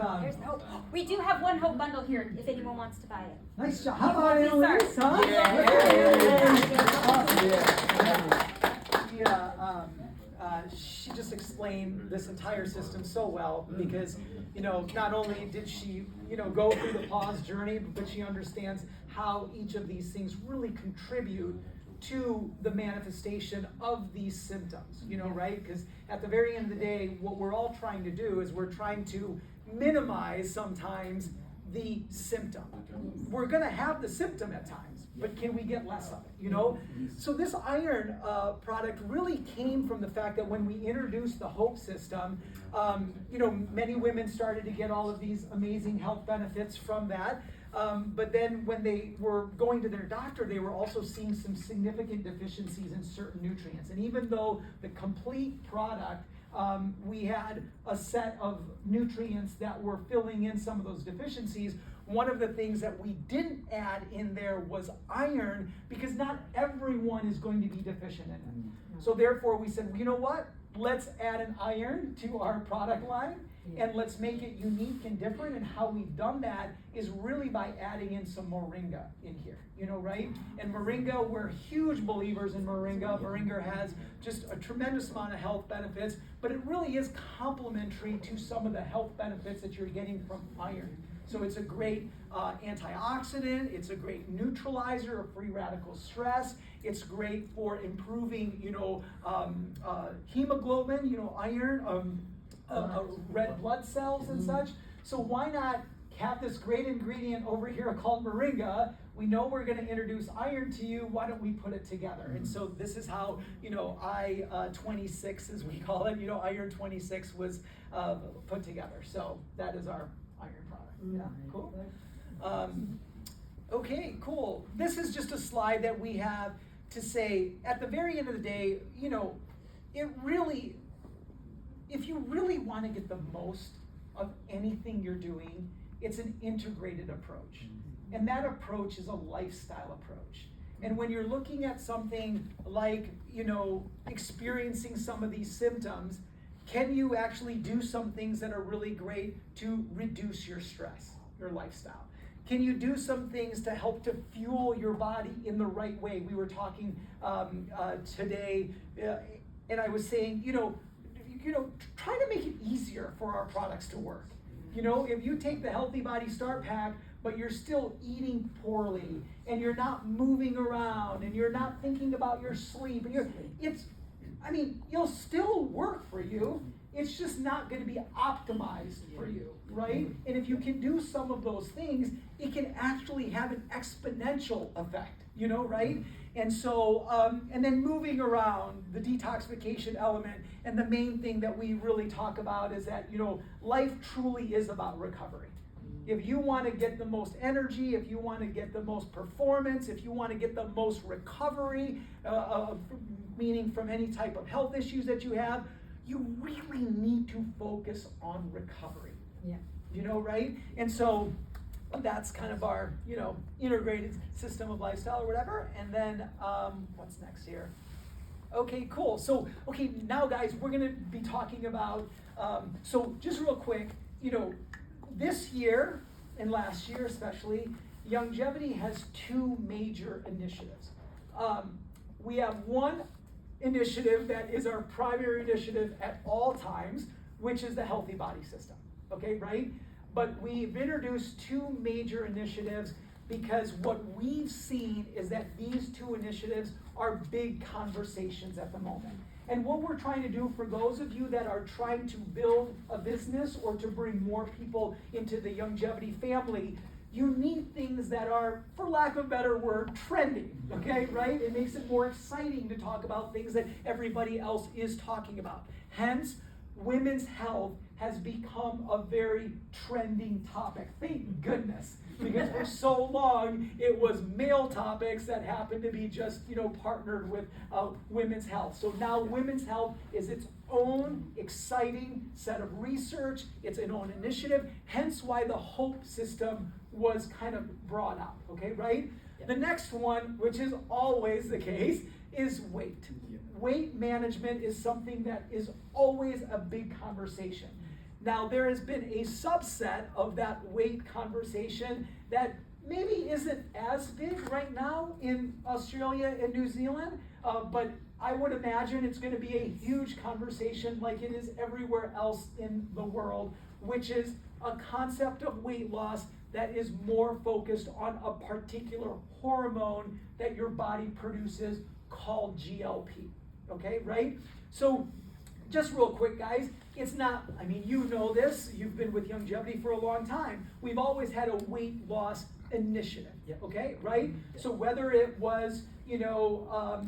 There's Hope. We do have one Hope bundle here if anyone wants to buy it. Nice job. How about Annelise? Huh? She just explained this entire system so well because, not only did she, go through the pause journey, but she understands how each of these things really contribute to the manifestation of these symptoms, right? Because at the very end of the day, what we're all trying to do is we're trying to minimize sometimes the symptom. We're going to have the symptom at times, but can we get less of it, So this iron product really came from the fact that when we introduced the Hope system, many women started to get all of these amazing health benefits from that. But then when they were going to their doctor, they were also seeing some significant deficiencies in certain nutrients. And even though the complete product, we had a set of nutrients that were filling in some of those deficiencies, one of the things that we didn't add in there was iron, because not everyone is going to be deficient in it. So therefore we said, you know what? Let's add an iron to our product line. And let's make it unique and different. And how we've done that is really by adding in some moringa in here, right? And moringa, we're huge believers in moringa. Moringa has just a tremendous amount of health benefits, but it really is complementary to some of the health benefits that you're getting from iron. So it's a great antioxidant, it's a great neutralizer of free radical stress, it's great for improving, hemoglobin, iron, red blood cells and such. So why not have this great ingredient over here called moringa? We know we're going to introduce iron to you. Why don't we put it together? And so this is how, I-26, as we call it, iron 26 was put together. So that is our iron product. Yeah, cool. Okay, cool. This is just a slide that we have to say at the very end of the day, if you really want to get the most of anything you're doing, it's an integrated approach. And that approach is a lifestyle approach. And when you're looking at something like, experiencing some of these symptoms, can you actually do some things that are really great to reduce your stress, your lifestyle? Can you do some things to help to fuel your body in the right way? We were talking today, and I was saying, try to make it easier for our products to work. If you take the Healthy Body Start Pack, but you're still eating poorly, and you're not moving around, and you're not thinking about your sleep, and you'll still work for you. It's just not going to be optimized for you, right? And if you can do some of those things, it can actually have an exponential effect, right? And so, and then moving around, the detoxification element, and the main thing that we really talk about is that, life truly is about recovery. If you want to get the most energy, if you want to get the most performance, if you want to get the most recovery, meaning from any type of health issues that you have, you really need to focus on recovery. Yeah. Right? And so that's kind of our, integrated system of lifestyle or whatever. And then, what's next here? Okay, cool. So, now guys, we're going to be talking about, so just real quick, this year and last year especially, Longevity has two major initiatives. We have one initiative that is our primary initiative at all times, which is the Healthy Body System, okay, right? But we've introduced two major initiatives because what we've seen is that these two initiatives are big conversations at the moment. And what we're trying to do for those of you that are trying to build a business or to bring more people into the Longevity family, you need things that are, for lack of a better word, trendy, okay, right? It makes it more exciting to talk about things that everybody else is talking about. Hence, women's health has become a very trending topic. Thank goodness, because for so long it was male topics that happened to be just, partnered with women's health. So now women's health is its own exciting set of research, it's an own initiative, hence why the Hope system was kind of brought out, okay, right? Yeah. The next one, which is always the case, is weight. Weight management is something that is always a big conversation. Now, there has been a subset of that weight conversation that maybe isn't as big right now in Australia and New Zealand, but I would imagine it's going to be a huge conversation like it is everywhere else in the world, which is a concept of weight loss that is more focused on a particular hormone that your body produces called GLP. Okay, right? So just real quick, guys, it's not, I mean, you know this, you've been with Longevity for a long time. We've always had a weight loss initiative, okay, right? So whether it was, you know,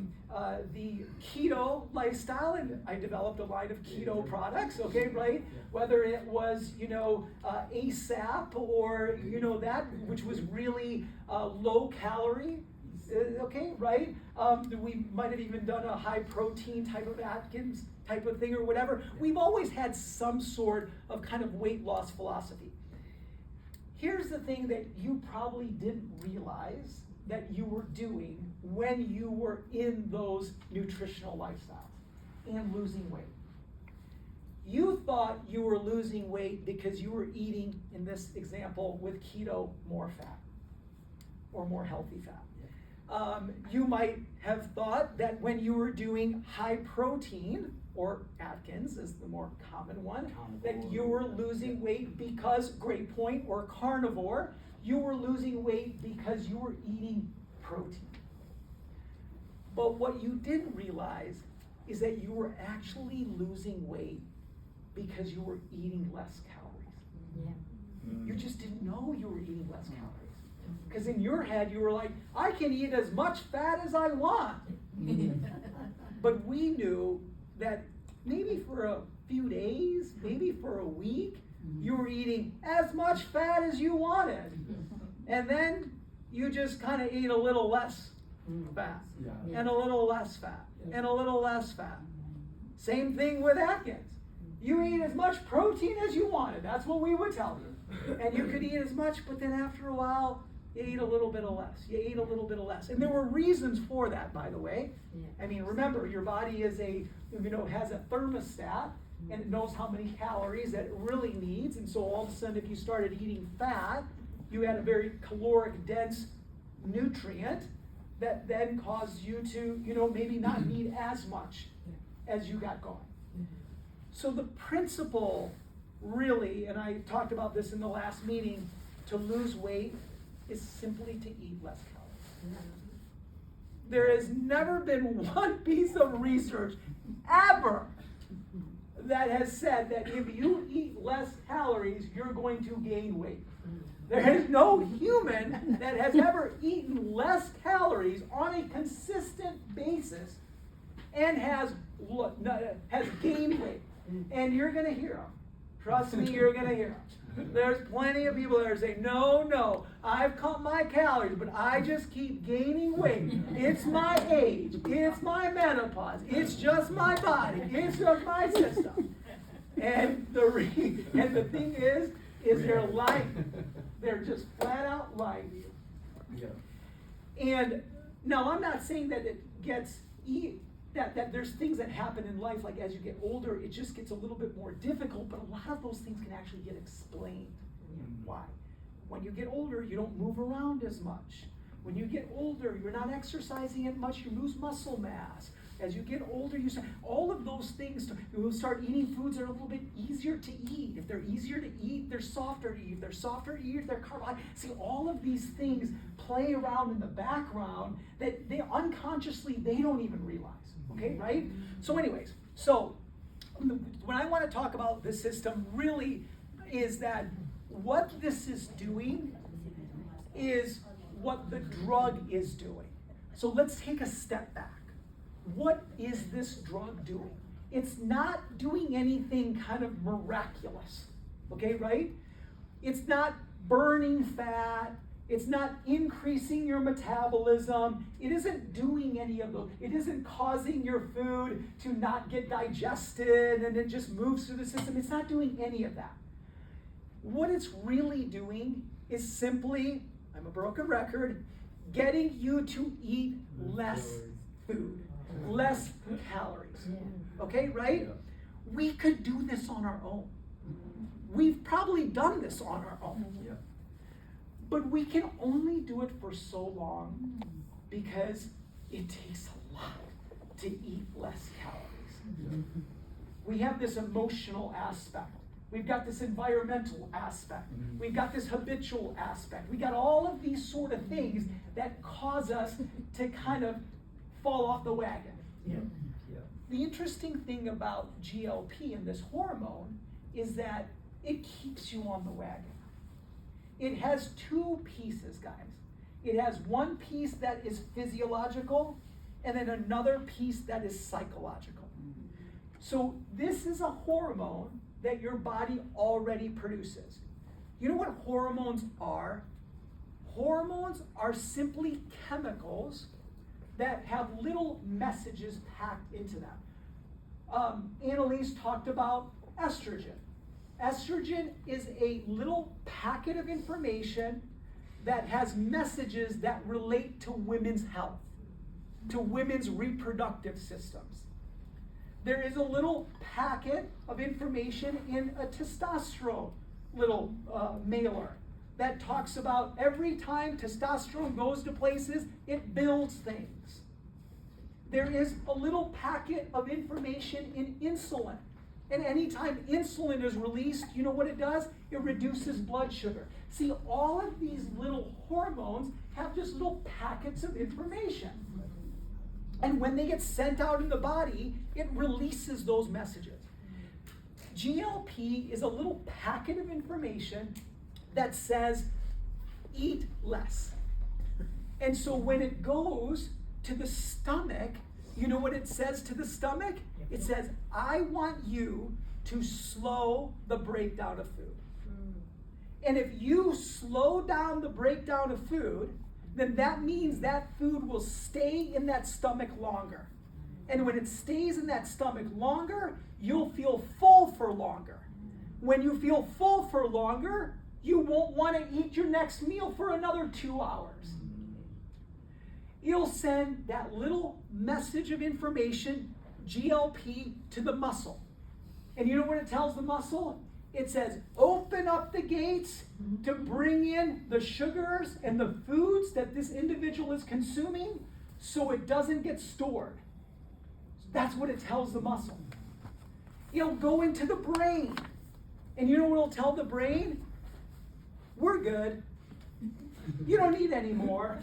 the keto lifestyle, and I developed a line of keto products, okay, right? Whether it was, you know, ASAP or, you know, that, which was really low calorie, okay, right? We might have even done a high protein type of Atkins type of thing or whatever. We've always had some sort of kind of weight loss philosophy. Here's the thing that you probably didn't realize that you were doing when you were in those nutritional lifestyles and losing weight. You thought you were losing weight because you were eating, in this example with keto, more fat or more healthy fat. You might have thought that when you were doing high protein, or Atkins is the more common one, that you were losing weight because, great point, or carnivore, you were losing weight because you were eating protein. But what you didn't realize is that you were actually losing weight because you were eating less calories. Yeah. You just didn't know you were eating less calories. Because in your head, you were like, I can eat as much fat as I want. But we knew that maybe for a few days, maybe for a week, you were eating as much fat as you wanted. And then you just kind of ate a little less fat, and a little less fat, and a little less fat. Same thing with Atkins. You eat as much protein as you wanted. That's what we would tell you. And you could eat as much, but then after a while, you ate a little bit of less. You ate a little bit of less. And there were reasons for that, by the way. I mean, remember, your body is has a thermostat, and it knows how many calories that it really needs. And so all of a sudden, if you started eating fat, you had a very caloric dense nutrient that then caused you to, maybe not need as much as you got going. So the principle really, and I talked about this in the last meeting, to lose weight is simply to eat less calories. There has never been one piece of research ever that has said that if you eat less calories, you're going to gain weight. There is no human that has ever eaten less calories on a consistent basis and has gained weight. And you're going to hear them. Trust me, you're going to hear them. There's plenty of people that are saying, no, I've cut my calories, but I just keep gaining weight. It's my age. It's my menopause. It's just my body. It's just my system. And the thing is they're lying. They're just flat out lying to you. Yeah. And now I'm not saying that it gets that there's things that happen in life, like as you get older, it just gets a little bit more difficult, but a lot of those things can actually get explained. Why? When you get older, you don't move around as much. When you get older, you're not exercising as much, you lose muscle mass. As you get older, all of those things, you will start eating foods that are a little bit easier to eat. If they're easier to eat, they're softer to eat. If they're softer to eat, they're carbohydrates. See, all of these things play around in the background that they unconsciously, they don't even realize. Okay, right? So anyways, when I want to talk about the system really is that what this is doing is what the drug is doing. So let's take a step back. What is this drug doing? It's not doing anything kind of miraculous, okay, right? It's not burning fat. It's not increasing your metabolism. It isn't doing any of those. It isn't causing your food to not get digested and it just moves through the system. It's not doing any of that. What it's really doing is simply, I'm a broken record, getting you to eat less food, less calories. Okay, right? We could do this on our own. we've probably done this on our own. Yeah. But we can only do it for so long because it takes a lot to eat less calories. We have this emotional aspect. We've got this environmental aspect. We've got this habitual aspect. We got all of these sort of things that cause us to kind of fall off the wagon. Yeah. The interesting thing about GLP and this hormone is that it keeps you on the wagon. It has two pieces, guys. It has one piece that is physiological and then another piece that is psychological. So this is a hormone that your body already produces. You know what hormones are? Hormones are simply chemicals that have little messages packed into them. Annelise talked about estrogen. Estrogen is a little packet of information that has messages that relate to women's health, to women's reproductive systems. There is a little packet of information in a testosterone little mailer that talks about every time testosterone goes to places, it builds things. There is a little packet of information in insulin. And anytime insulin is released, you know what it does? It reduces blood sugar. See, all of these little hormones have just little packets of information. And when they get sent out in the body, it releases those messages. GLP is a little packet of information that says, eat less. And so when it goes to the stomach, you know what it says to the stomach? It says, I want you to slow the breakdown of food. And if you slow down the breakdown of food, then that means that food will stay in that stomach longer. And when it stays in that stomach longer, you'll feel full for longer. When you feel full for longer, you won't want to eat your next meal for another 2 hours. You'll send that little message of information, GLP, to the muscle. And you know what it tells the muscle? It says, open up the gates to bring in the sugars and the foods that this individual is consuming so it doesn't get stored. That's what it tells the muscle. It'll go into the brain. And you know what it'll tell the brain? We're good. You don't need any more.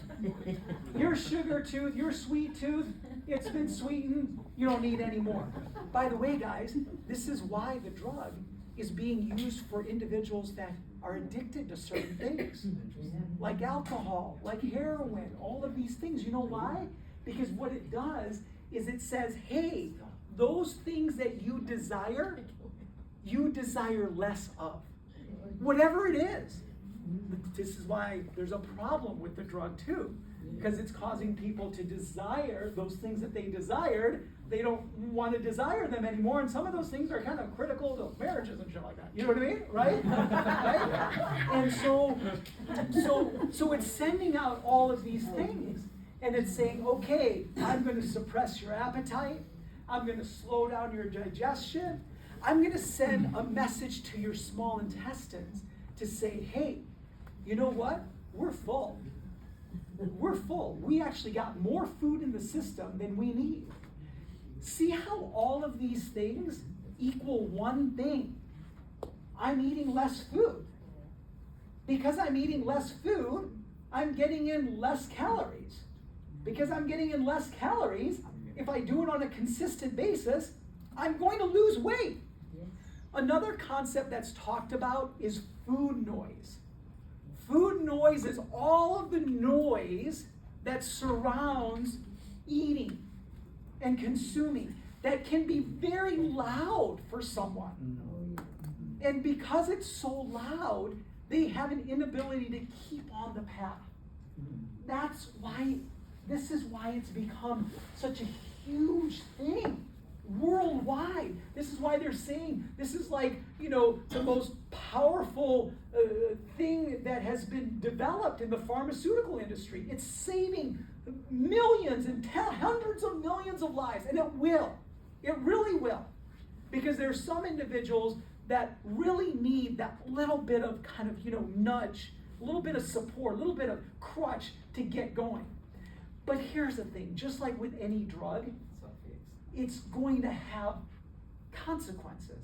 Your sugar tooth, your sweet tooth, it's been sweetened. You don't need any more. By the way, guys, this is why the drug is being used for individuals that are addicted to certain things, like alcohol, like heroin, all of these things. You know why? Because what it does is it says, hey, those things that you desire less of. Whatever it is. This is why there's a problem with the drug too, because it's causing people to desire those things that they desired. They don't want to desire them anymore, and some of those things are kind of critical to marriages and shit like that. You know what I mean, right? Right? And so it's sending out all of these things, and it's saying, okay, I'm going to suppress your appetite. I'm going to slow down your digestion. I'm going to send a message to your small intestines to say, hey, you know what? We're full. We're full. We actually got more food in the system than we need. See how all of these things equal one thing. I'm eating less food. Because I'm eating less food, I'm getting in less calories. Because I'm getting in less calories, if I do it on a consistent basis, I'm going to lose weight. Another concept that's talked about is food noise. Food noise is all of the noise that surrounds eating and consuming that can be very loud for someone. And because it's so loud, they have an inability to keep on the path. This is why it's become such a huge thing worldwide. This is why they're saying this is like, the most powerful thing that has been developed in the pharmaceutical industry. It's saving millions and hundreds of millions of lives, and it will. It really will. Because there's some individuals that really need that little bit of kind of, nudge, a little bit of support, a little bit of crutch to get going. But here's the thing, just like with any drug, it's going to have consequences.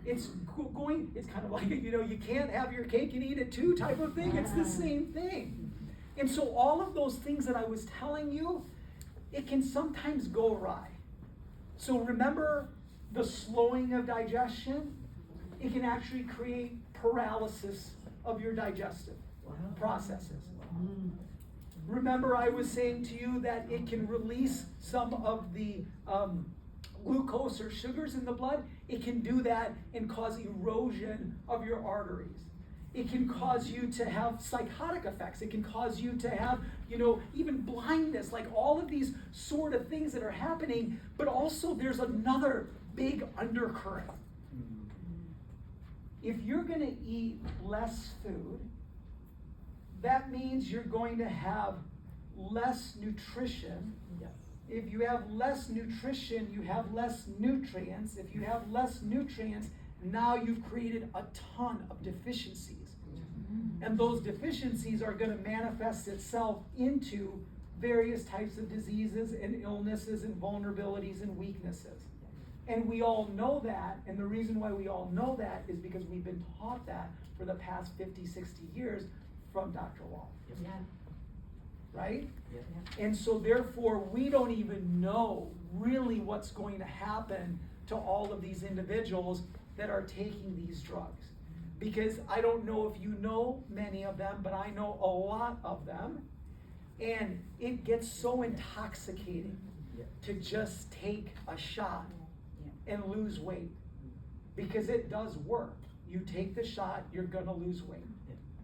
It's kind of like, you can't have your cake and eat it too type of thing. It's the same thing. And so all of those things that I was telling you, it can sometimes go awry. So remember the slowing of digestion? It can actually create paralysis of your digestive processes. Remember I was saying to you that it can release some of the glucose or sugars in the blood. It can do that and cause erosion of your arteries. It can cause you to have psychotic effects. It can cause you to have, even blindness, like all of these sort of things that are happening. But also there's another big undercurrent. If you're going to eat less food, that means you're going to have less nutrition. Yes. If you have less nutrition, you have less nutrients. If you have less nutrients, now you've created a ton of deficiencies. And those deficiencies are going to manifest itself into various types of diseases and illnesses and vulnerabilities and weaknesses. And we all know that, and the reason why we all know that is because we've been taught that for the past 50, 60 years from Dr. Wall. Yeah. Right? Yeah. And so therefore, we don't even know really what's going to happen to all of these individuals that are taking these drugs. Because I don't know if you know many of them, but I know a lot of them. And it gets so intoxicating to just take a shot and lose weight. Because it does work. You take the shot, you're gonna lose weight.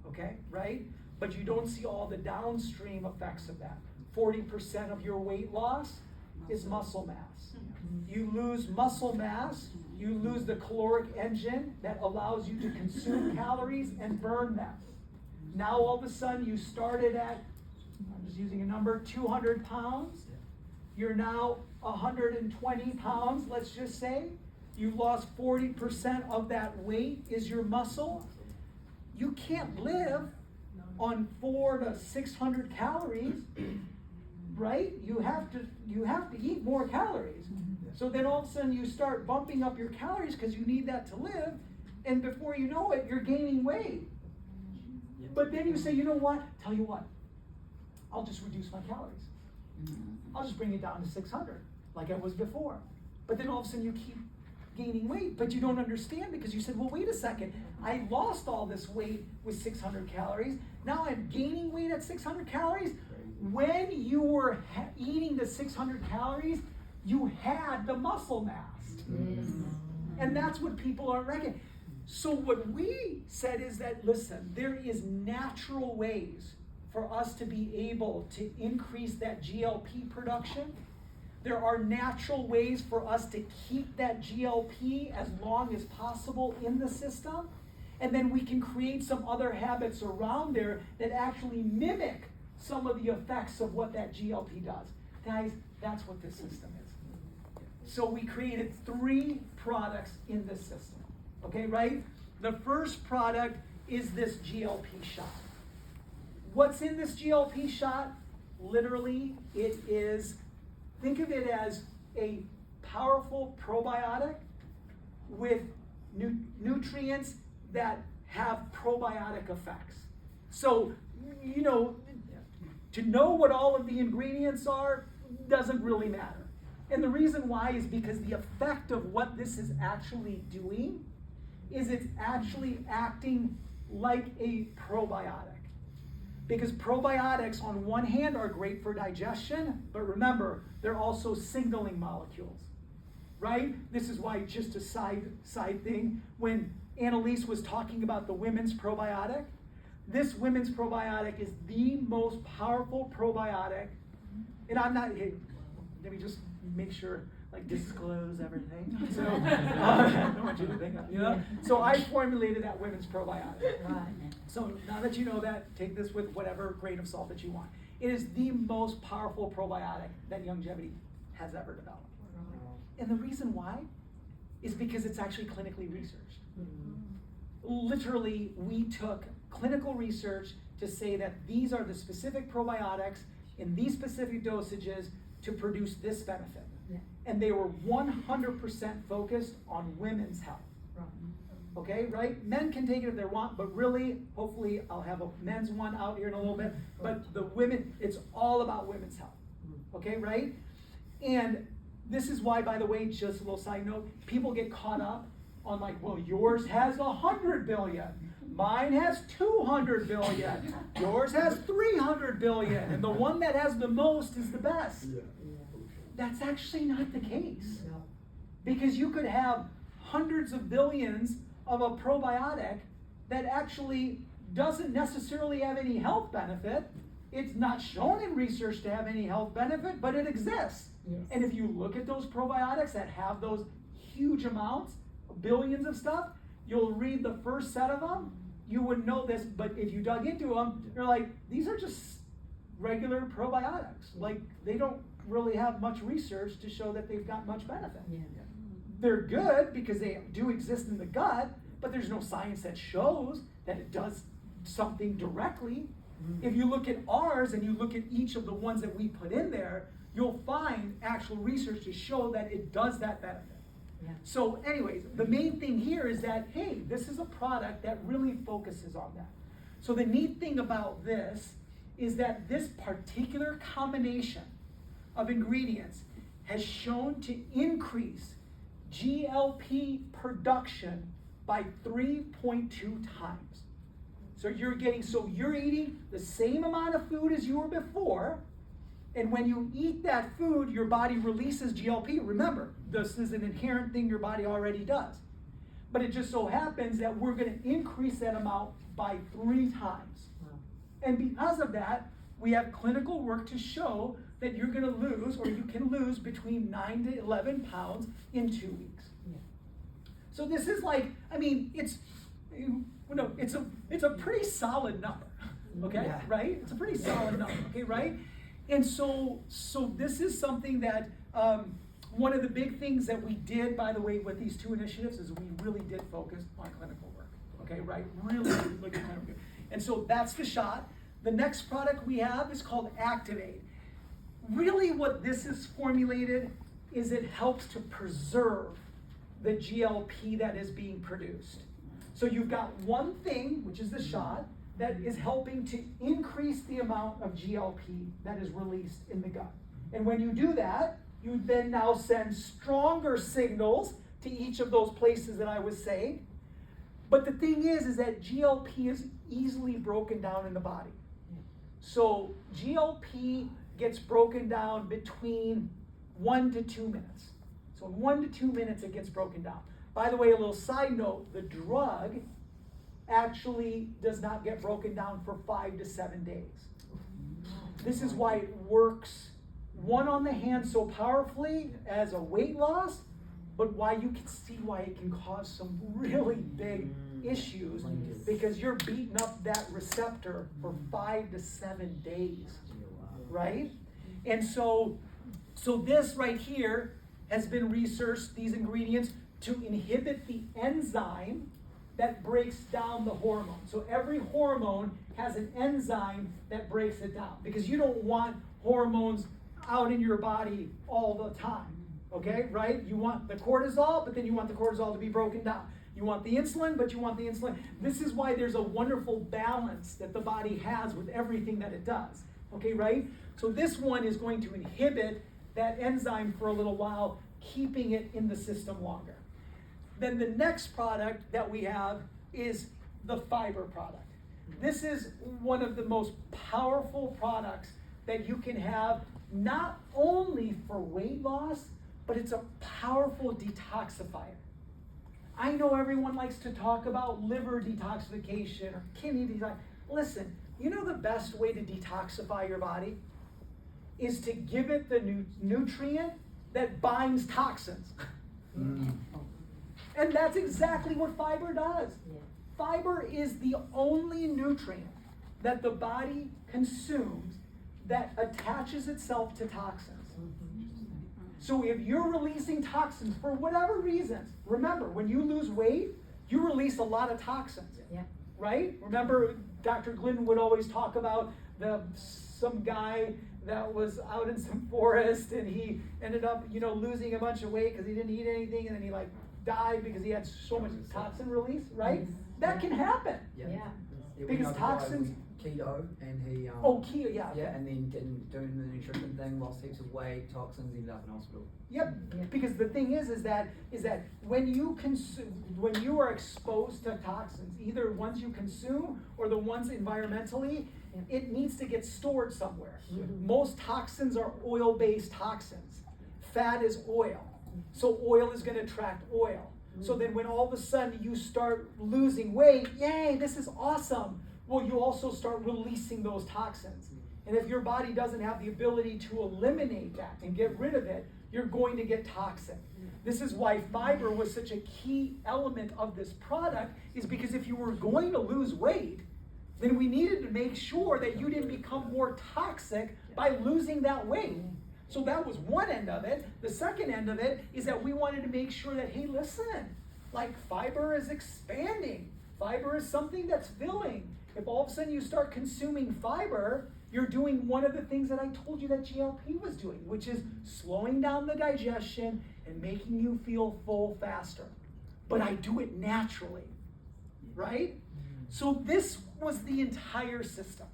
Okay, right? But you don't see all the downstream effects of that. 40% of your weight loss is muscle mass. You lose muscle mass, you lose the caloric engine that allows you to consume calories and burn them. Now all of a sudden you started at, I'm just using a number, 200 pounds. You're now 120 pounds, let's just say. You lost 40% of that weight is your muscle. You can't live on 400 to 600 calories, right? You have to eat more calories. So then all of a sudden you start bumping up your calories because you need that to live, and before you know it, you're gaining weight. But then you say, you know what? Tell you what, I'll just reduce my calories. I'll just bring it down to 600, like I was before. But then all of a sudden you keep gaining weight, but you don't understand because you said, well, wait a second, I lost all this weight with 600 calories. Now I'm gaining weight at 600 calories. When you were eating the 600 calories, you had the muscle mass. And that's what people aren't recognizing. So what we said is that, listen, there is natural ways for us to be able to increase that GLP production. There are natural ways for us to keep that GLP as long as possible in the system. And then we can create some other habits around there that actually mimic some of the effects of what that GLP does. Guys, that's what this system is. So we created 3 products in this system. Okay, right? The first product is this GLP shot. What's in this GLP shot? Literally, it is, think of it as a powerful probiotic with nutrients that have probiotic effects. So, to know what all of the ingredients are doesn't really matter. And the reason why is because the effect of what this is actually doing is it's actually acting like a probiotic. Because probiotics, on one hand, are great for digestion, but remember, they're also signaling molecules, right? This is why, just a side thing, when Annelise was talking about the women's probiotic, this women's probiotic is the most powerful probiotic. And I'm not, hey, let me just make sure, disclose everything. So, I don't want you to think, So I formulated that women's probiotic. So now that you know that, take this with whatever grain of salt that you want. It is the most powerful probiotic that Longevity has ever developed. And the reason why is because it's actually clinically researched. Literally, we took clinical research to say that these are the specific probiotics in these specific dosages to produce this benefit. Yeah. And they were 100% focused on women's health. Okay, right? Men can take it if they want, but really, hopefully, I'll have a men's one out here in a little bit. But the women, it's all about women's health. Okay, right? And this is why, by the way, just a little side note, people get caught up on like, well, yours has 100 billion. Mine has 200 billion. Yours has 300 billion. And the one that has the most is the best. That's actually not the case. Because you could have hundreds of billions of a probiotic that actually doesn't necessarily have any health benefit. It's not shown in research to have any health benefit, but it exists. Yes. And if you look at those probiotics that have those huge amounts, billions of stuff, you'll read the first set of them, you wouldn't know this, but if you dug into them, you're like, these are just regular probiotics. Like, they don't really have much research to show that they've got much benefit. Yeah. They're good because they do exist in the gut, but there's no science that shows that it does something directly. If you look at ours and you look at each of the ones that we put in there, you'll find actual research to show that it does that benefit. Yeah. So anyways, the main thing here is that, hey, this is a product that really focuses on that. So the neat thing about this is that this particular combination of ingredients has shown to increase GLP production by 3.2 times. So you're eating the same amount of food as you were before, and when you eat that food, your body releases GLP. Remember, this is an inherent thing your body already does. But it just so happens that we're going to increase that amount by 3 times. Wow. And because of that, we have clinical work to show that you're going to lose, or you can lose, between 9 to 11 pounds in 2 weeks. Yeah. So this is like, I mean, it's a pretty solid number, okay, Yeah. right? It's a pretty solid number, okay, right? And so this is something that, one of the big things that we did, by the way, with these 2 initiatives is we really did focus on clinical work, okay, right? Really look at clinical work. And so that's the shot. The next product we have is called Activate. Really what this is formulated is it helps to preserve the GLP that is being produced. So you've got one thing, which is the shot, that is helping to increase the amount of GLP that is released in the gut. And when you do that, you then now send stronger signals to each of those places that I was saying. But the thing is that GLP is easily broken down in the body. So GLP gets broken down between 1 to 2 minutes. So in 1 to 2 minutes it gets broken down. By the way, a little side note, the drug actually does not get broken down for 5 to 7 days. This is why it works, one, on the hand so powerfully as a weight loss, but why you can see why it can cause some really big issues, because you're beating up that receptor for 5 to 7 days, right? And so this right here has been researched, these ingredients, to inhibit the enzyme that breaks down the hormone. So every hormone has an enzyme that breaks it down, because you don't want hormones out in your body all the time, okay, right? You want the cortisol, but then you want the cortisol to be broken down. You want the insulin, but you want the insulin. This is why there's a wonderful balance that the body has with everything that it does, okay, right? So this one is going to inhibit that enzyme for a little while, keeping it in the system longer. Then the next product that we have is the fiber product. This is one of the most powerful products that you can have, not only for weight loss, but it's a powerful detoxifier. I know everyone likes to talk about liver detoxification or kidney detox. Listen, you know the best way to detoxify your body is to give it the nutrient that binds toxins. And that's exactly what fiber does. Yeah. Fiber is the only nutrient that the body consumes that attaches itself to toxins. So if you're releasing toxins for whatever reasons, remember, when you lose weight, you release a lot of toxins, Yeah. right? Remember, Dr. Glidden would always talk about some guy that was out in some forest and he ended up, losing a bunch of weight because he didn't eat anything, and then he died because he had so much toxin release, right? That can happen. Yeah. Yeah. Because we know toxins- the guy was keto, and he Keto, yeah. yeah, and then didn't do the nutrition thing, lost heaps of weight, toxins, ended up in hospital. Yep. Yeah. Because the thing is that when you are exposed to toxins, either ones you consume or the ones environmentally, Yeah. it needs to get stored somewhere. Mhm. Most toxins are oil-based toxins. Fat is oil, so oil is going to attract oil. So then when all of a sudden you start losing weight, yay, this is awesome. Well, you also start releasing those toxins. And if your body doesn't have the ability to eliminate that and get rid of it, you're going to get toxic. This is why fiber was such a key element of this product, is because if you were going to lose weight, then we needed to make sure that you didn't become more toxic by losing that weight. So that was one end of it. The second end of it is that we wanted to make sure that, hey, listen, fiber is expanding. Fiber is something that's filling. If all of a sudden you start consuming fiber, you're doing one of the things that I told you that GLP was doing, which is slowing down the digestion and making you feel full faster. But I do it naturally, right? So this was the entire system,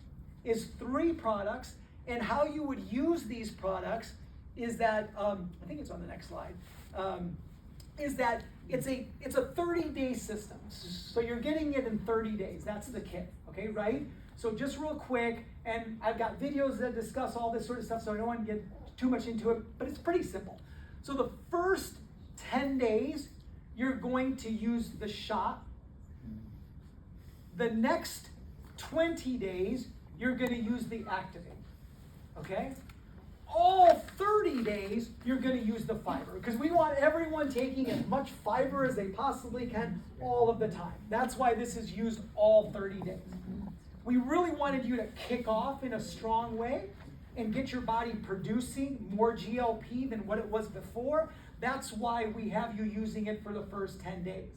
is 3 products, and how you would use these products is that, I think it's on the next slide, is that it's a 30-day system. So you're getting it in 30 days, that's the kit, okay, right? So just real quick, and I've got videos that discuss all this sort of stuff, so I don't want to get too much into it, but it's pretty simple. So the first 10 days, you're going to use the shot. The next 20 days, you're going to use the activate, okay? All 30 days, you're going to use the fiber, because we want everyone taking as much fiber as they possibly can all of the time. That's why this is used all 30 days. We really wanted you to kick off in a strong way and get your body producing more GLP than what it was before. That's why we have you using it for the first 10 days.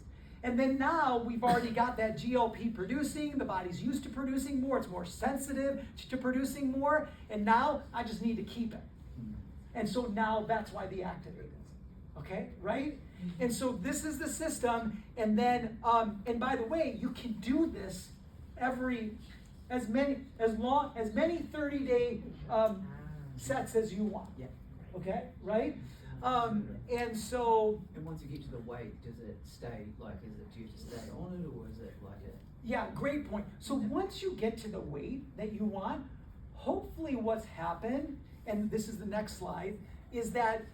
And then now we've already got that GLP producing, the body's used to producing more, it's more sensitive to producing more, and now I just need to keep it. And so now that's why the activate is, okay, right? And so this is the system, and then, and by the way, you can do this as many 30-day sets as you want. Yeah. Okay, right? And so. And once you get to the weight, does it stay, do you have to stay on it, or is it Yeah, great point. So once you get to the weight that you want, hopefully what's happened, and this is the next slide, is that,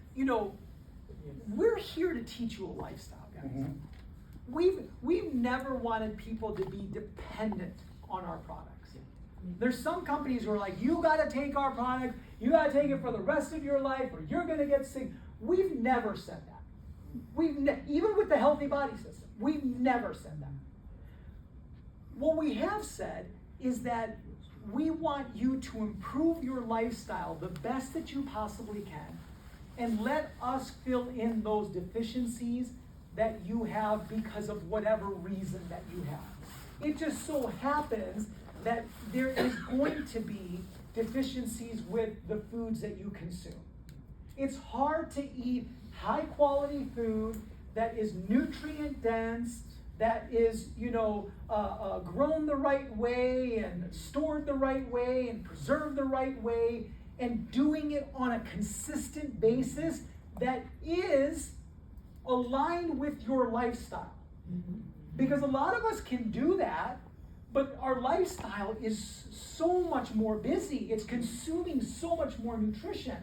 we're here to teach you a lifestyle, guys. Mm-hmm. We've never wanted people to be dependent on our products. There's some companies who are like, you gotta take our product, you gotta take it for the rest of your life, or you're gonna get sick. We've never said that. Even with the healthy body system, we've never said that. What we have said is that we want you to improve your lifestyle the best that you possibly can, and let us fill in those deficiencies that you have because of whatever reason that you have. It just so happens that there is going to be deficiencies with the foods that you consume. It's hard to eat high quality food that is nutrient dense, that is, grown the right way and stored the right way and preserved the right way, and doing it on a consistent basis that is aligned with your lifestyle. Mm-hmm. Because a lot of us can do that, but our lifestyle is so much more busy. It's consuming so much more nutrition.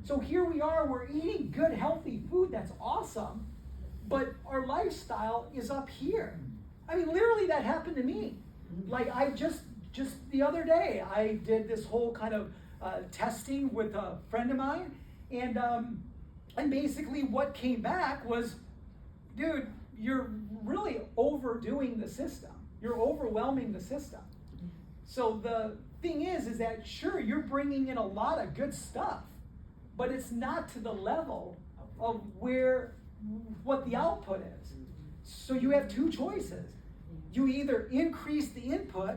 So here we are, we're eating good, healthy food, that's awesome, but our lifestyle is up here. I mean, literally that happened to me. Like I just the other day, I did this whole kind of testing with a friend of mine, and basically what came back was, dude, you're really overdoing the system. You're overwhelming the system. So the thing is that sure, you're bringing in a lot of good stuff, but it's not to the level of what the output is. So you have two choices. You either increase the input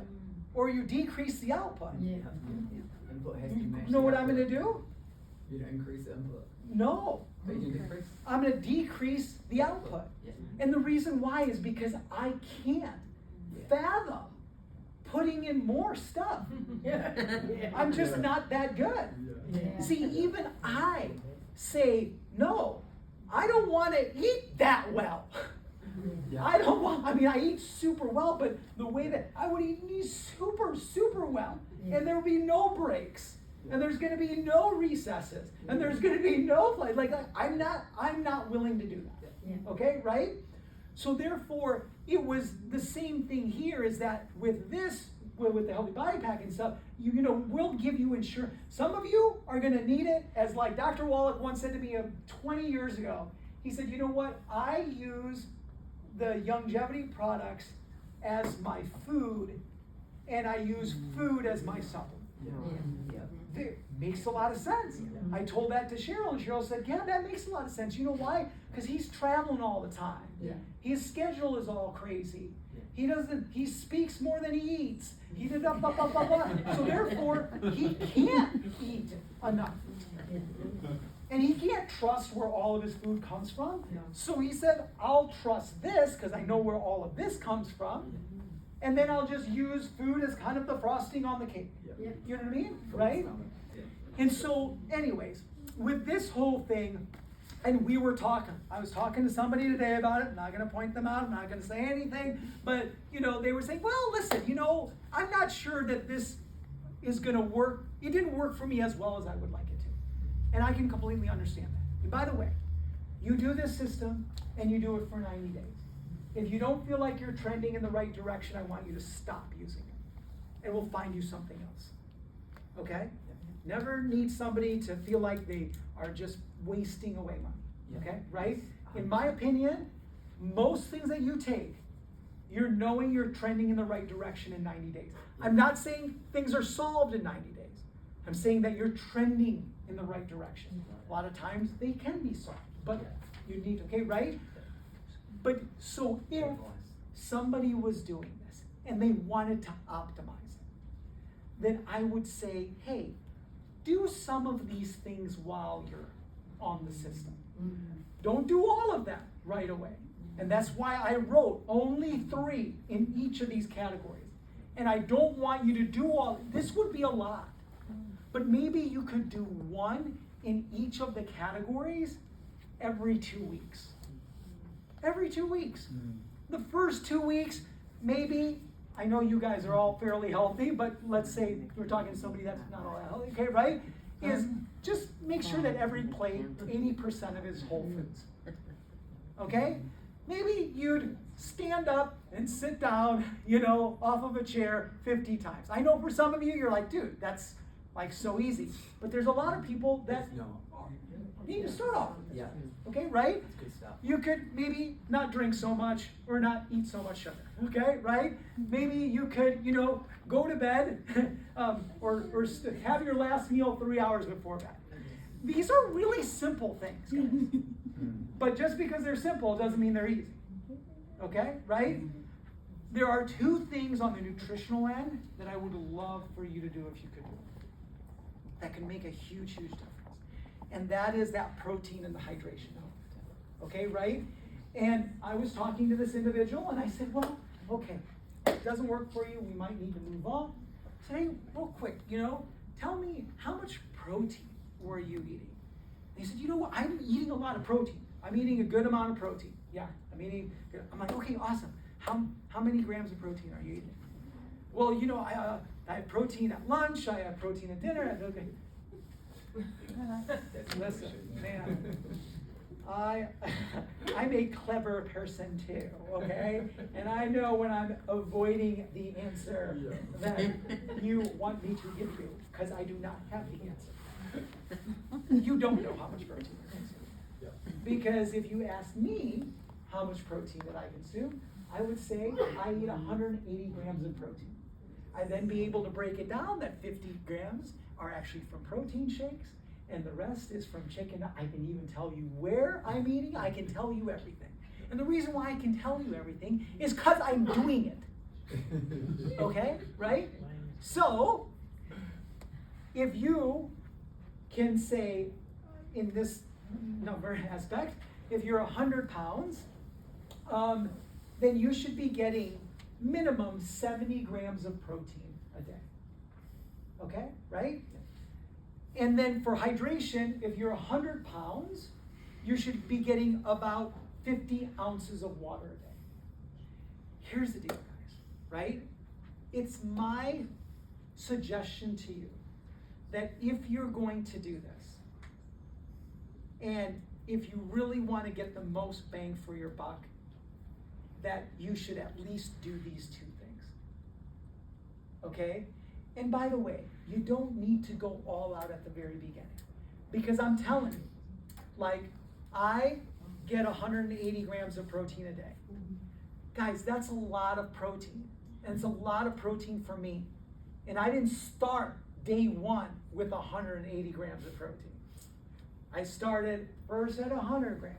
or you decrease the output. Input has to match You know the what I'm output. gonna do? You don't increase the input. No. But you decrease. I'm gonna decrease the output. Yeah. And the reason why is because I can't fathom putting in more stuff. I'm just not that good. See, even I say, no, I don't want to eat that well. Yeah. I eat super well, but the way that I would eat super, super well, and there would be no breaks, and there's going to be no recesses, and there's going to be no flight. I'm not willing to do that. Okay, right? So therefore, it was the same thing here. Is that with the healthy body pack and stuff, we'll give you insurance. Some of you are going to need it, as like Dr. Wallach once said to me 20 years ago. He said, you know what? I use the longevity products as my food, and I use food as my supplement. It makes a lot of sense. I told that to Cheryl, and Cheryl said, yeah, that makes a lot of sense. You know why? Because he's traveling all the time. His schedule is all crazy. He speaks more than he eats. He did blah, blah, blah, blah, blah. So therefore, he can't eat enough. And he can't trust where all of his food comes from. So he said, I'll trust this because I know where all of this comes from. And then I'll just use food as kind of the frosting on the cake. You know what I mean? Right? And so, anyways, with this whole thing, and I was talking to somebody today about it. I'm not going to point them out. I'm not going to say anything. But, they were saying, well, listen, I'm not sure that this is going to work. It didn't work for me as well as I would like it to. And I can completely understand that. And by the way, you do this system and you do it for 90 days. If you don't feel like you're trending in the right direction, I want you to stop using it. And we'll find you something else. Okay? Never need somebody to feel like they are just wasting away money. Okay? Right? In my opinion, most things that you take, you're knowing you're trending in the right direction in 90 days. I'm not saying things are solved in 90 days. I'm saying that you're trending in the right direction. A lot of times they can be solved, but you need, okay, right? But so if somebody was doing this and they wanted to optimize it, then I would say, hey, do some of these things while you're on the system. Don't do all of them right away. And that's why I wrote only 3 in each of these categories. And I don't want you to do all, this would be a lot. But maybe you could do 1 in each of the categories every 2 weeks. Every 2 weeks. The first 2 weeks, maybe, I know you guys are all fairly healthy, but let's say we're talking to somebody that's not all that healthy, okay, right? Is just make sure that every plate, 80% of it is whole foods. Okay? Maybe you'd stand up and sit down, off of a chair 50 times. I know for some of you, you're like, dude, that's like so easy. But there's a lot of people that need to start off with this. Okay, right? That's good stuff. You could maybe not drink so much or not eat so much sugar. Okay, right? Maybe you could, go to bed or have your last meal 3 hours before bed. These are really simple things, guys. But just because they're simple doesn't mean they're easy. Okay, right? There are 2 things on the nutritional end that I would love for you to do if you could do it. That can make a huge, huge difference. And that is that protein and the hydration. Okay, right? And I was talking to this individual and I said, well, okay, if it doesn't work for you, we might need to move on. I said, hey, real quick, tell me how much protein were you eating? And he said, what? I'm eating a lot of protein. I'm eating a good amount of protein. Yeah, I'm eating good. I'm like, okay, awesome. How many grams of protein are you eating? Well, I have protein at lunch, I have protein at dinner. Okay. Listen, man, I'm a clever person too, okay? And I know when I'm avoiding the answer that you want me to give you, because I do not have the answer. You don't know how much protein you consume. Because if you ask me how much protein that I consume, I would say I eat 180 grams of protein. I'd then be able to break it down that 50 grams are actually from protein shakes, And the rest is from chicken. I can even tell you where I'm eating. I can tell you everything. And the reason why I can tell you everything is because I'm doing it. Okay, right? So, if you can say, in this number aspect, if you're 100 pounds, then you should be getting minimum 70 grams of protein a day. Okay, right? And then for hydration, if you're 100 pounds, you should be getting about 50 ounces of water a day. Here's the deal, guys, right? It's my suggestion to you that if you're going to do this, and if you really want to get the most bang for your buck, that you should at least do these two things. Okay? And by the way, you don't need to go all out at the very beginning. Because I'm telling you, like, I get 180 grams of protein a day. Guys, that's a lot of protein. And it's a lot of protein for me. And I didn't start day one with 180 grams of protein. I started first at 100 grams.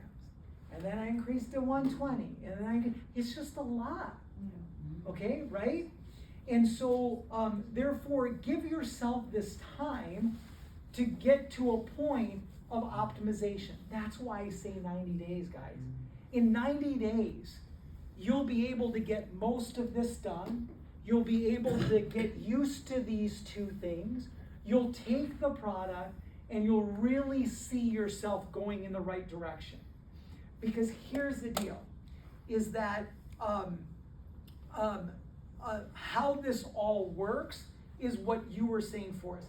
And then I increased to 120. And then it's just a lot. Okay, right? And so, therefore, give yourself this time to get to a point of optimization. That's why I say 90 days, guys. In 90 days, you'll be able to get most of this done. You'll be able to get used to these two things. You'll take the product and you'll really see yourself going in the right direction. Because here's the deal, is that how this all works is what you were saying for us.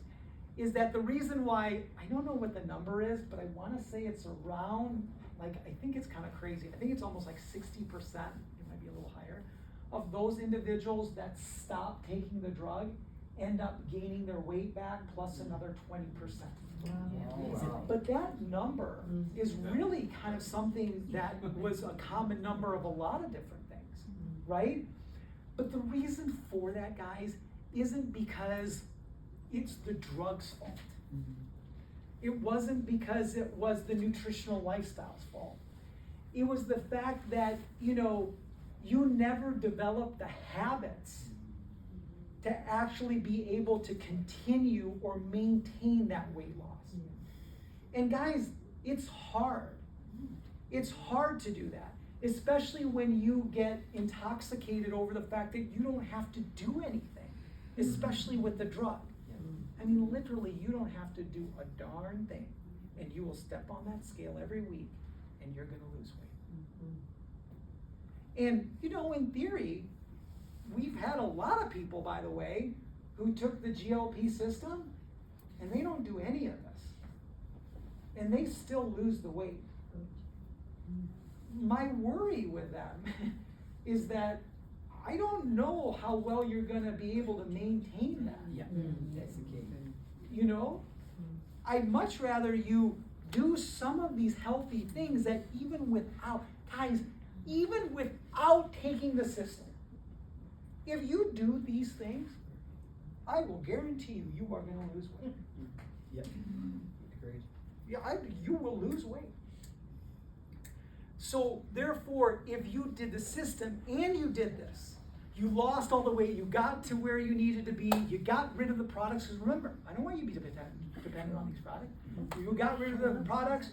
Is that the reason why, I don't know what the number is, but I want to say it's around, like, I think it's kind of crazy. I think it's almost like 60%, it might be a little higher, of those individuals that stop taking the drug end up gaining their weight back plus another 20%. Wow. But that number is really kind of something that was a common number of a lot of different things, right? But the reason for that, guys, isn't because it's the drug's fault. It wasn't because it was the nutritional lifestyle's fault. It was the fact that, you never developed the habits to actually be able to continue or maintain that weight loss. And guys, it's hard. It's hard to do that, especially when you get intoxicated over the fact that you don't have to do anything, especially with the drug. I mean, literally, you don't have to do a darn thing, and you will step on that scale every week, and you're gonna lose weight. And, in theory, we've had a lot of people, by the way, who took the GLP system, and they don't do any of this. And they still lose the weight. My worry with them is that I don't know how well you're gonna be able to maintain that. Yeah, that's the key. I'd much rather you do some of these healthy things that even without taking the system, if you do these things, I will guarantee you are gonna lose weight. Yep, agreed. Yeah, you will lose weight. So therefore, if you did the system and you did this, you lost all the weight, you got to where you needed to be, you got rid of the products, because remember, I don't want you to be dependent on these products. You got rid of the products,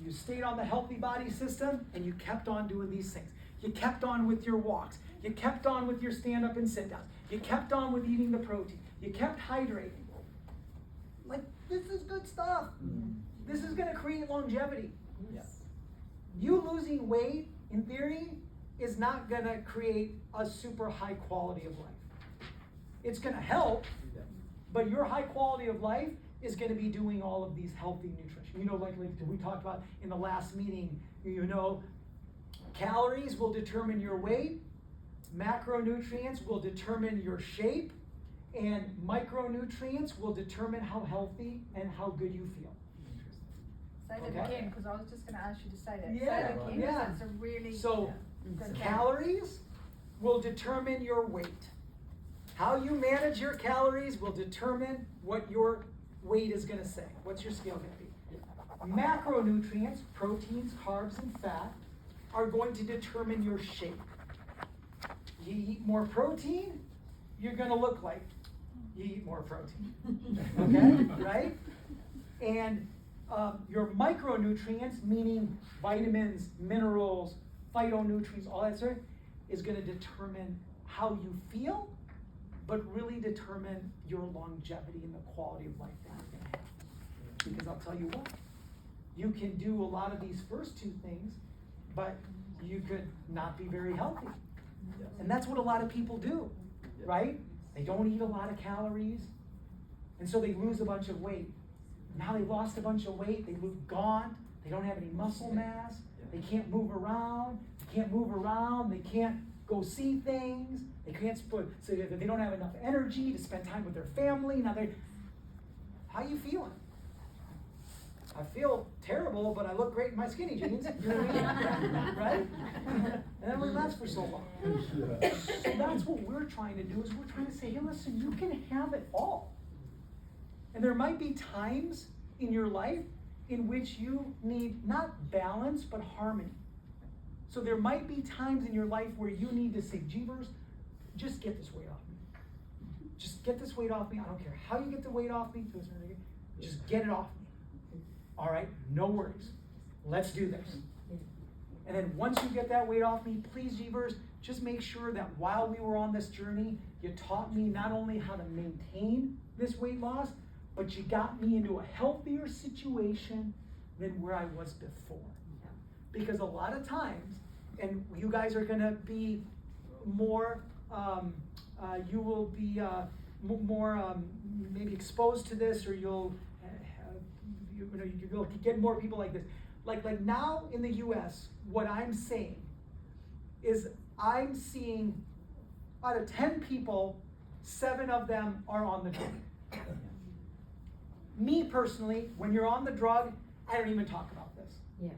you stayed on the healthy body system, and you kept on doing these things. You kept on with your walks, you kept on with your stand-up and sit-downs, you kept on with eating the protein, you kept hydrating. Like, this is good stuff. This is gonna create longevity. Yes. You losing weight, in theory, is not gonna create a super high quality of life. It's gonna help, but your high quality of life is gonna be doing all of these healthy nutrition. Like we talked about in the last meeting, calories will determine your weight, macronutrients will determine your shape, and micronutrients will determine how healthy and how good you feel. Say that Okay. again, because I was just going to ask you to say that. Yeah, Say that again, 'cause yeah. that's a really So, good calories will determine your weight. How you manage your calories will determine what your weight is gonna say. What's your scale gonna be? Macronutrients, proteins, carbs, and fat, are going to determine your shape. You eat more protein, you're gonna look like you eat more protein, okay, right? And your micronutrients, meaning vitamins, minerals, phytonutrients, all that sort, is gonna determine how you feel, but really determine your longevity and the quality of life that you're gonna have. Because I'll tell you what, you can do a lot of these first two things, but you could not be very healthy. And that's what a lot of people do, right? They don't eat a lot of calories, and so they lose a bunch of weight. Now they've lost a bunch of weight, they look gaunt, they don't have any muscle mass, they can't move around, they can't go see things, they can't so they don't have enough energy to spend time with their family. Now how you feeling? I feel terrible, but I look great in my skinny jeans. You know what I mean? Right? And that only lasts for so long. So that's what we're trying to do, is we're trying to say, hey, listen, you can have it all. And there might be times in your life in which you need not balance, but harmony. So there might be times in your life where you need to say, Jeevers, just get this weight off me. Just get this weight off me. I don't care how you get the weight off me. Just get it off me. All right, no worries. Let's do this. And then once you get that weight off me, please, Jeevers, just make sure that while we were on this journey, you taught me not only how to maintain this weight loss, but you got me into a healthier situation than where I was before. Because a lot of times, and you guys are gonna be more, you will be more maybe exposed to this, or you'll get more people like this. Like now in the US, what I'm saying is I'm seeing out of 10 people, 7 of them are on the drug. Me personally, when you're on the drug, I don't even talk about this. Yeah.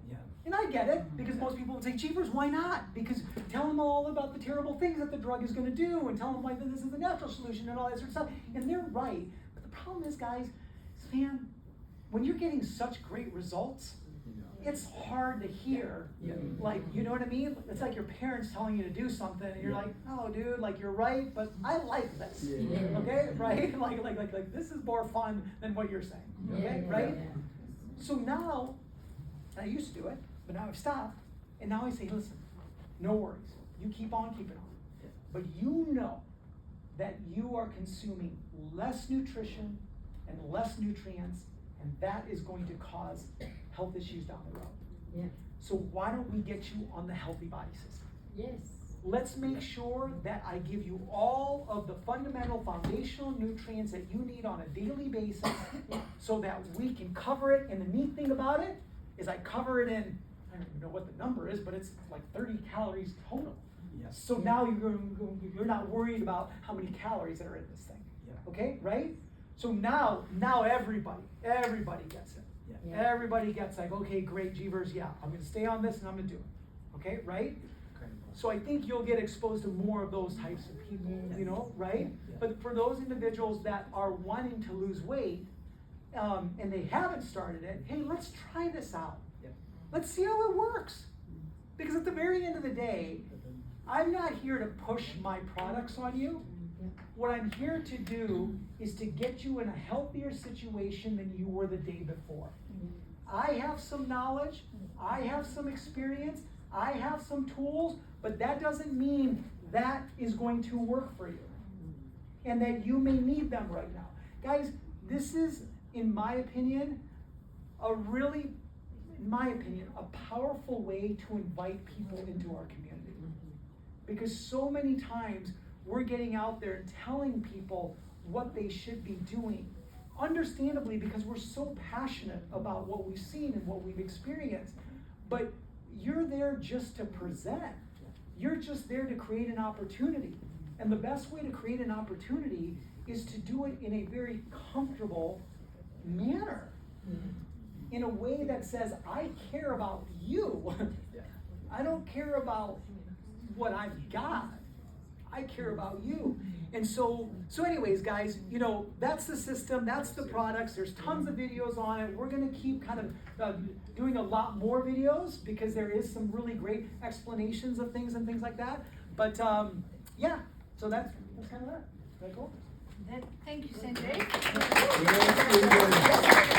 And I get it, because most people would say, Jeepers, why not? Because tell them all about the terrible things that the drug is gonna do, and tell them why this is the natural solution and all that sort of stuff. And they're right. But the problem is, guys, man, when you're getting such great results, it's hard to hear. Like, you know what I mean? It's like your parents telling you to do something, and you're like, oh, dude, like, you're right, but I like this. Okay, right? Like, this is more fun than what you're saying. Okay, right? So now, I used to do it, but now I've stopped, and now I say, listen, no worries. You keep on keeping on. But you know that you are consuming less nutrition and less nutrients, and that is going to cause health issues down the road. So why don't we get you on the healthy body system? Yes. Let's make sure that I give you all of the fundamental foundational nutrients that you need on a daily basis, so that we can cover it. And the neat thing about it is I cover it in, I don't even know what the number is, but it's like 30 calories total. So now you're not worried about how many calories are in this thing. Okay, right? So now everybody gets it. Everybody gets like, okay, great, Jeevers, I'm gonna stay on this and I'm gonna do it. Okay, right? So I think you'll get exposed to more of those types of people, you know, right? But for those individuals that are wanting to lose weight, and they haven't started it, hey, let's try this out. Let's see how it works. Because at the very end of the day, I'm not here to push my products on you. What I'm here to do is to get you in a healthier situation than you were the day before. I have some knowledge, I have some experience, I have some tools, but that doesn't mean that is going to work for you, and that you may need them right now. Guys, this is, in my opinion, a powerful way to invite people into our community. Because so many times we're getting out there and telling people what they should be doing. Understandably, because we're so passionate about what we've seen and what we've experienced. But you're there just to present. You're just there to create an opportunity. And the best way to create an opportunity is to do it in a very comfortable manner. In a way that says, I care about you. I don't care about what I've got. I care about you. And so anyways, guys, you know, that's the system, that's the products. There's tons of videos on it. We're gonna keep kind of doing a lot more videos because there is some really great explanations of things and things like that. But yeah, so that's kind of that. Very cool. Thank you, Sanjay.